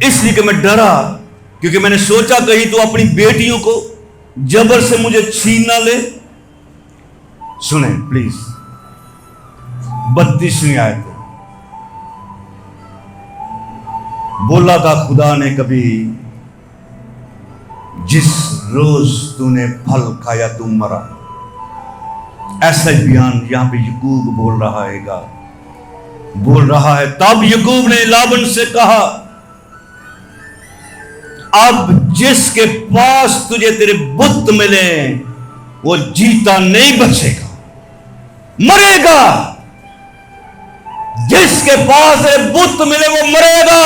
اس لیے کہ میں ڈرا، کیونکہ میں نے سوچا کہیں تو اپنی بیٹیوں کو جبر سے مجھے چھین نہ لے۔ سنیں پلیز 32ویں آیت، بولا تھا خدا نے کبھی، جس روز تو نے پھل کھایا تو مرا۔ ایسا ہی بیان یہاں پہ یعقوب بول رہا ہے۔ تب یعقوب نے لابن سے کہا، اب جس کے پاس تجھے تیرے بت ملے وہ جیتا نہیں بچے گا، مرے گا۔ جس کے پاس تیرے بت ملے وہ مرے گا۔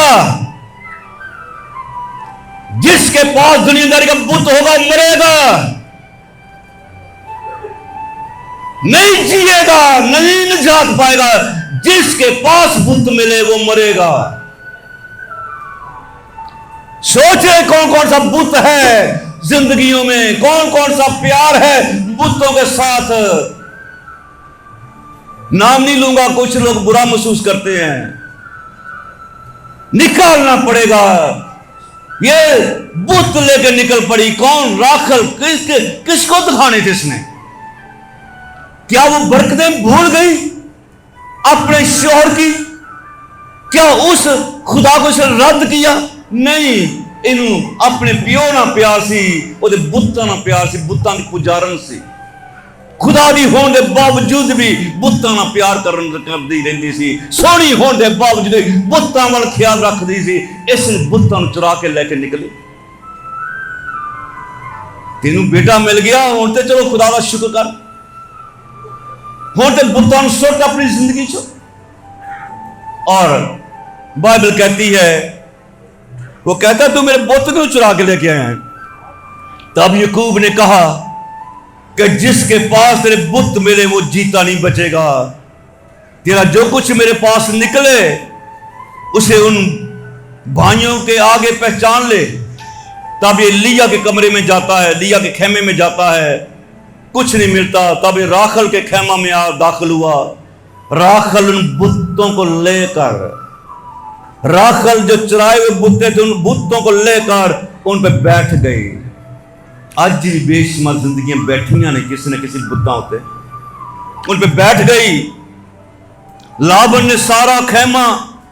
جس کے پاس دنیا داری کا بت ہوگا مرے گا، نہیں جیے گا، نہیں نجات پائے گا۔ جس کے پاس بت ملے وہ مرے گا۔ سوچے کون کون سا بت ہے زندگیوں میں، کون کون سا پیار ہے بتوں کے ساتھ۔ نام نہیں لوں گا، کچھ لوگ برا محسوس کرتے ہیں، نکالنا پڑے گا۔ یہ بت لے کے نکل پڑی، کون؟ راکھل۔ کس کو دکھانے تھے اس نے؟ کیا وہ برکتیں بھول گئی اپنے شوہر کی؟ کیا اس خدا کو اس نے رد کیا؟ نہیں، انہوں اپنے پیو نہ پیار سی، وہ بتاں نہ پیار سی، بتاں کی پجارن سی۔ خدا دی ہون دے باوجود بھی بتاں نہ پیار کرتی رہتی سی، سونی ہون دے باوجود بتاں وال خیال رکھتی سی۔ اس نے بتاں چرا کے لے کے نکلی۔ تینوں بیٹا مل گیا، ہوں تے چلو خدا کا شکر کر، ہوں تے بتاں سٹ اپنی زندگی چو۔ اور بائبل کہتی ہے، وہ کہتا ہے تو میرے بت کیوں چرا کے لے کے آئے ہیں؟ تب یعقوب نے کہا کہ جس کے پاس تیرے بت ملے وہ جیتا نہیں بچے گا۔ تیرا جو کچھ میرے پاس نکلے اسے ان بھائیوں کے آگے پہچان لے۔ تب یہ لیا کے کمرے میں جاتا ہے، لیا کے خیمے میں جاتا ہے، کچھ نہیں ملتا۔ تب یہ راکھل کے خیمہ میں داخل ہوا۔ راکھل ان بتوں کو لے کر، راکھل جو چرائے ہوئے بتے تھے ان بتوں کو لے کر ان پہ بیٹھ گئی۔ آج بھی بے شمار زندگیاں بیٹھیاں نے کسی نہ کسی بتاں ہوتے، ان پہ بیٹھ گئی۔ لابن نے سارا خیمہ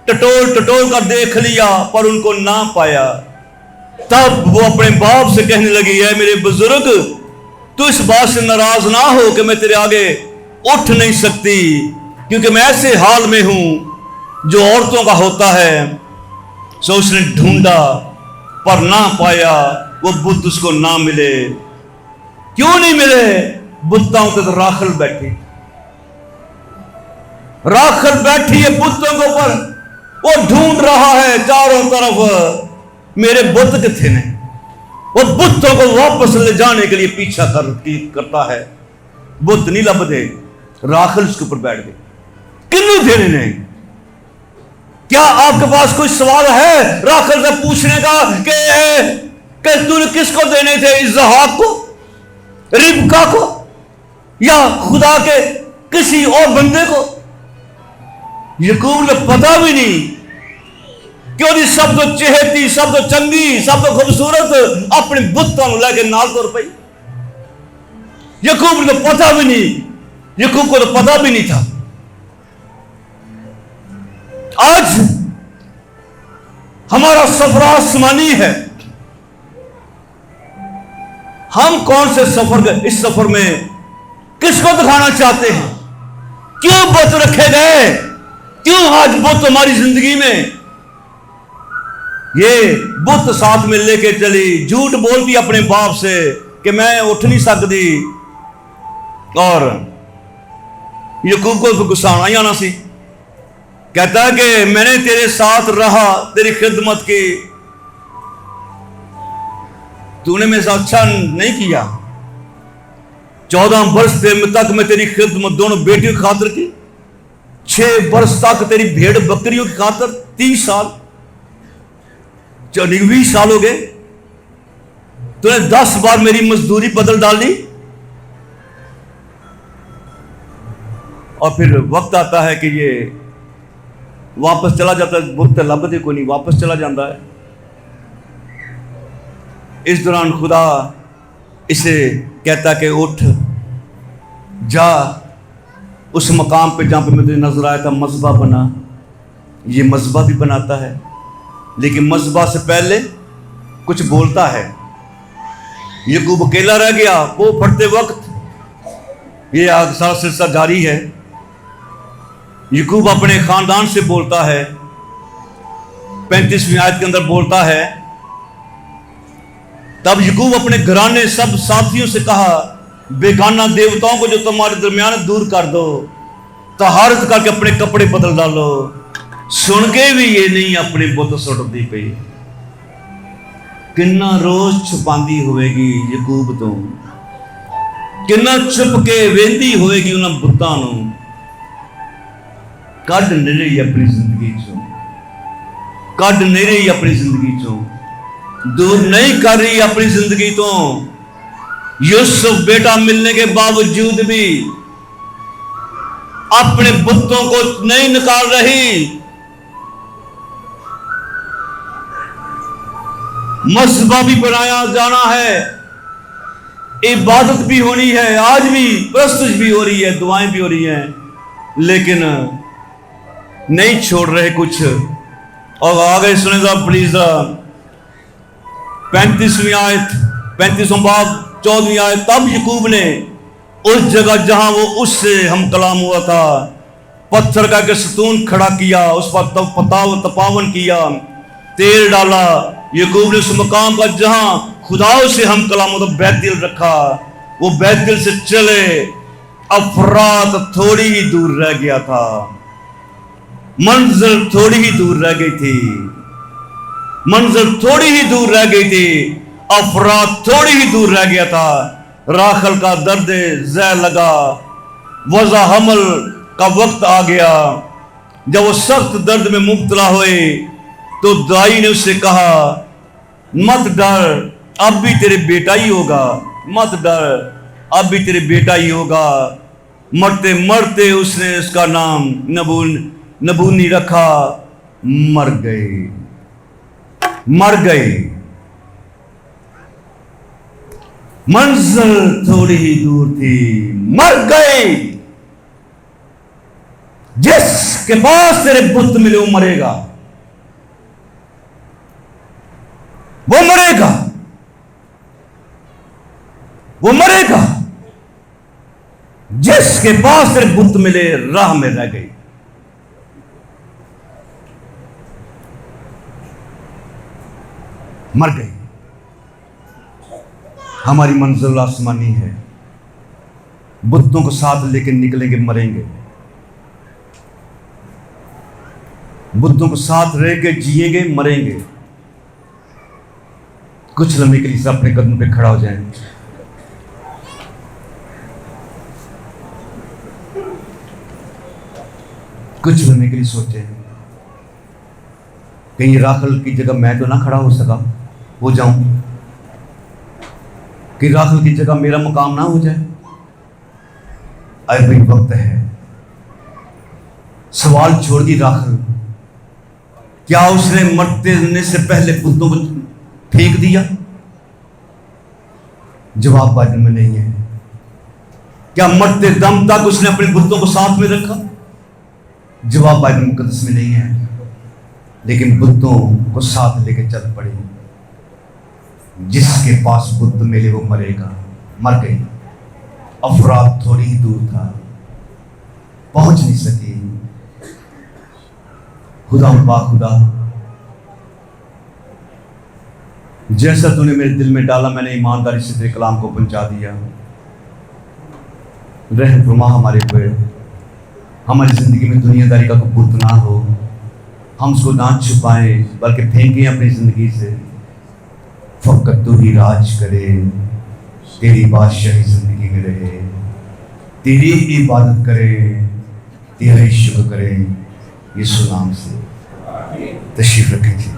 ٹٹول ٹٹول کر دیکھ لیا پر ان کو نہ پایا۔ تب وہ اپنے باپ سے کہنے لگی، اے میرے بزرگ، تو اس بات سے ناراض نہ ہو کہ میں تیرے آگے اٹھ نہیں سکتی، کیونکہ میں ایسے حال میں ہوں جو عورتوں کا ہوتا ہے۔ سو اس نے ڈھونڈا پر نہ پایا، وہ بت اس کو نہ ملے۔ کیوں نہیں ملے؟ بتوں کے تو راکھل بیٹھی، راکھل بیٹھی ہے بتوں کے اوپر، وہ ڈھونڈ رہا ہے چاروں طرف میرے بت کتنے نے۔ وہ بتوں کو واپس لے جانے کے لیے پیچھا کرتا ہے، بت نہیں لبھتے۔ راکھل اس کے اوپر بیٹھ گئی۔ کنوں دینے نے؟ کیا آپ کے پاس کوئی سوال ہے راکھل سے پوچھنے کا کہ تو نے کس کو دینے تھے؟ اسحاق کو، ربکا کو، یا خدا کے کسی اور بندے کو؟ یعقوب نے پتا بھی نہیں کیوں نہیں سب تو چہتی، سب تو چنگی، سب تو خوبصورت اپنے بتوں لے کے نال طور پہ۔ یعقوب نے پتا بھی نہیں، یعقوب کو تو پتا بھی نہیں تھا۔ آج ہمارا سفر آسمانی ہے۔ ہم کون سے سفر، اس سفر میں کس کو دکھانا چاہتے ہیں؟ کیوں بت رکھے گئے؟ کیوں آج بت ہماری زندگی میں؟ یہ بت ساتھ میں لے کے چلی، جھوٹ بولتی اپنے باپ سے کہ میں اٹھ نہیں سکتی، اور یعقوب کو غصہ آنا سی۔ کہتا ہے کہ میں نے تیرے ساتھ رہا، تیری خدمت کی، تو نے میرے ساتھ اچھا نہیں کیا۔ 14 برس تک میں تیری خدمت دونوں بیٹیوں کی خاطر کی، 6 برس تک تیری بھیڑ بکریوں کی خاطر، 30 سال، 20 سال ہو گئے، تو نے 10 بار میری مزدوری بدل ڈالی۔ اور پھر وقت آتا ہے کہ یہ واپس چلا جاتا ہے، بت لبھتے کوئی نہیں، واپس چلا جاتا ہے۔ اس دوران خدا اسے کہتا کہ اٹھ جا اس مقام پہ جہاں پہ مجھے نظر آیا تھا مذبح بنا. یہ مذبح بھی بناتا ہے لیکن مذبح سے پہلے کچھ بولتا ہے. یعقوب اکیلا رہ گیا وہ پڑھتے وقت. یہ سارا سلسلہ جاری ہے. یعقوب اپنے خاندان سے بولتا ہے. 35ویں آیت کے اندر بولتا ہے تب یعقوب اپنے گھرانے سب ساتھیوں سے کہا بیگانہ دیوتاؤں کو جو تمہارے درمیان دور کر دو, طہارت کر کے اپنے کپڑے بدل ڈالو. سن کے بھی یہ نہیں اپنی بت سٹ دی پئی. کنا روز چھپاندی ہوئے گی یعقوب تو, کنا چھپ کے ویندی ہوئے گی انہاں بتاں نو. کڈ نہیں رہی اپنی زندگی چوں, کڈ نہیں رہی اپنی زندگی چوں, دور نہیں کر رہی اپنی زندگی تو. یوسف بیٹا ملنے کے باوجود بھی اپنے بتوں کو نہیں نکال رہی. مذبح بھی بنایا جانا ہے, عبادت بھی ہونی ہے, آج بھی پرستش بھی ہو رہی ہے, دعائیں بھی ہو رہی ہیں, لیکن نہیں چھوڑ رہے کچھ. اور آگے سنیں ذرا پلیز 35ویں آیت 35واں باب 14ویں آیت. تب یعقوب نے اس جگہ جہاں وہ اس سے ہم کلام ہوا تھا پتھر کا ایک ستون کھڑا کیا, اس پر تپاون کیا, تیل ڈالا. یعقوب نے اس مقام پر جہاں خدا سے ہم کلام ہوا تھا بیت دل رکھا. وہ بیت دل سے چلے. افرات تھوڑی ہی دور رہ گیا تھا, منزل تھوڑی ہی دور رہ گئی تھی, منزل تھوڑی ہی دور رہ گئی تھی, افراد تھوڑی ہی دور رہ گیا تھا. راخل کا درد ذہ لگا, وضع حمل کا وقت آ گیا. جب وہ سخت درد میں مبتلا ہوئے تو دائی نے اس سے کہا مت ڈر, اب بھی تیرے بیٹا ہی ہوگا. مت ڈر, اب بھی تیرے بیٹا ہی ہوگا. مرتے مرتے اس نے اس کا نام نبونی رکھا. مر گئے, مر گئے. منزل تھوڑی ہی دور تھی, مر گئے. جس کے پاس تیرے بت ملے وہ مرے گا, وہ مرے گا, وہ مرے گا. جس کے پاس تیرے بت ملے راہ میں رہ گئی. مر گئی. ہماری منزل آسمانی ہے. بتوں کو ساتھ لے کے نکلیں گے, مریں گے. بتوں کو ساتھ رہ کے جیئیں گے, مریں گے. کچھ لمحے کے لیے اپنے قدم پہ کھڑا ہو جائیں. کچھ لمحے کے لیے سوچیں کہیں راخل کی جگہ میں تو نہ کھڑا ہو سکا, ہو جاؤں. کہ راخل کی جگہ میرا مقام نہ ہو جائے. ابھی وقت ہے. سوال چھوڑ دی راخل, کیا اس نے مرنے سے پہلے بتوں کو پھینک دیا؟ جواب بائبل میں نہیں ہے. کیا مرتے دم تک اس نے اپنے بتوں کو ساتھ میں رکھا؟ جواب بائبل مقدس میں نہیں ہے. لیکن بتوں کو ساتھ لے کے چل پڑے. جس کے پاس بت ملے وہ مرے گا. مر گئی. افراد تھوڑی ہی دور تھا, پہنچ نہیں سکی. خدا با خدا جیسا تو نے میرے دل میں ڈالا میں نے ایمانداری سے تیرے کلام کو پہنچا دیا. رحم فرما ہمارے اوپر. ہماری زندگی میں دنیا داری کا کوئی بت نہ ہو. ہم اس کو نہ چھپائیں بلکہ پھینکیں اپنی زندگی سے. فقط تو ہی راج کرے, تیری بادشاہی زندگی میں رہے, تیری عبادت کرے, تیرا ہی شکر کرے. یسوع نام سے تشریف رکھیں.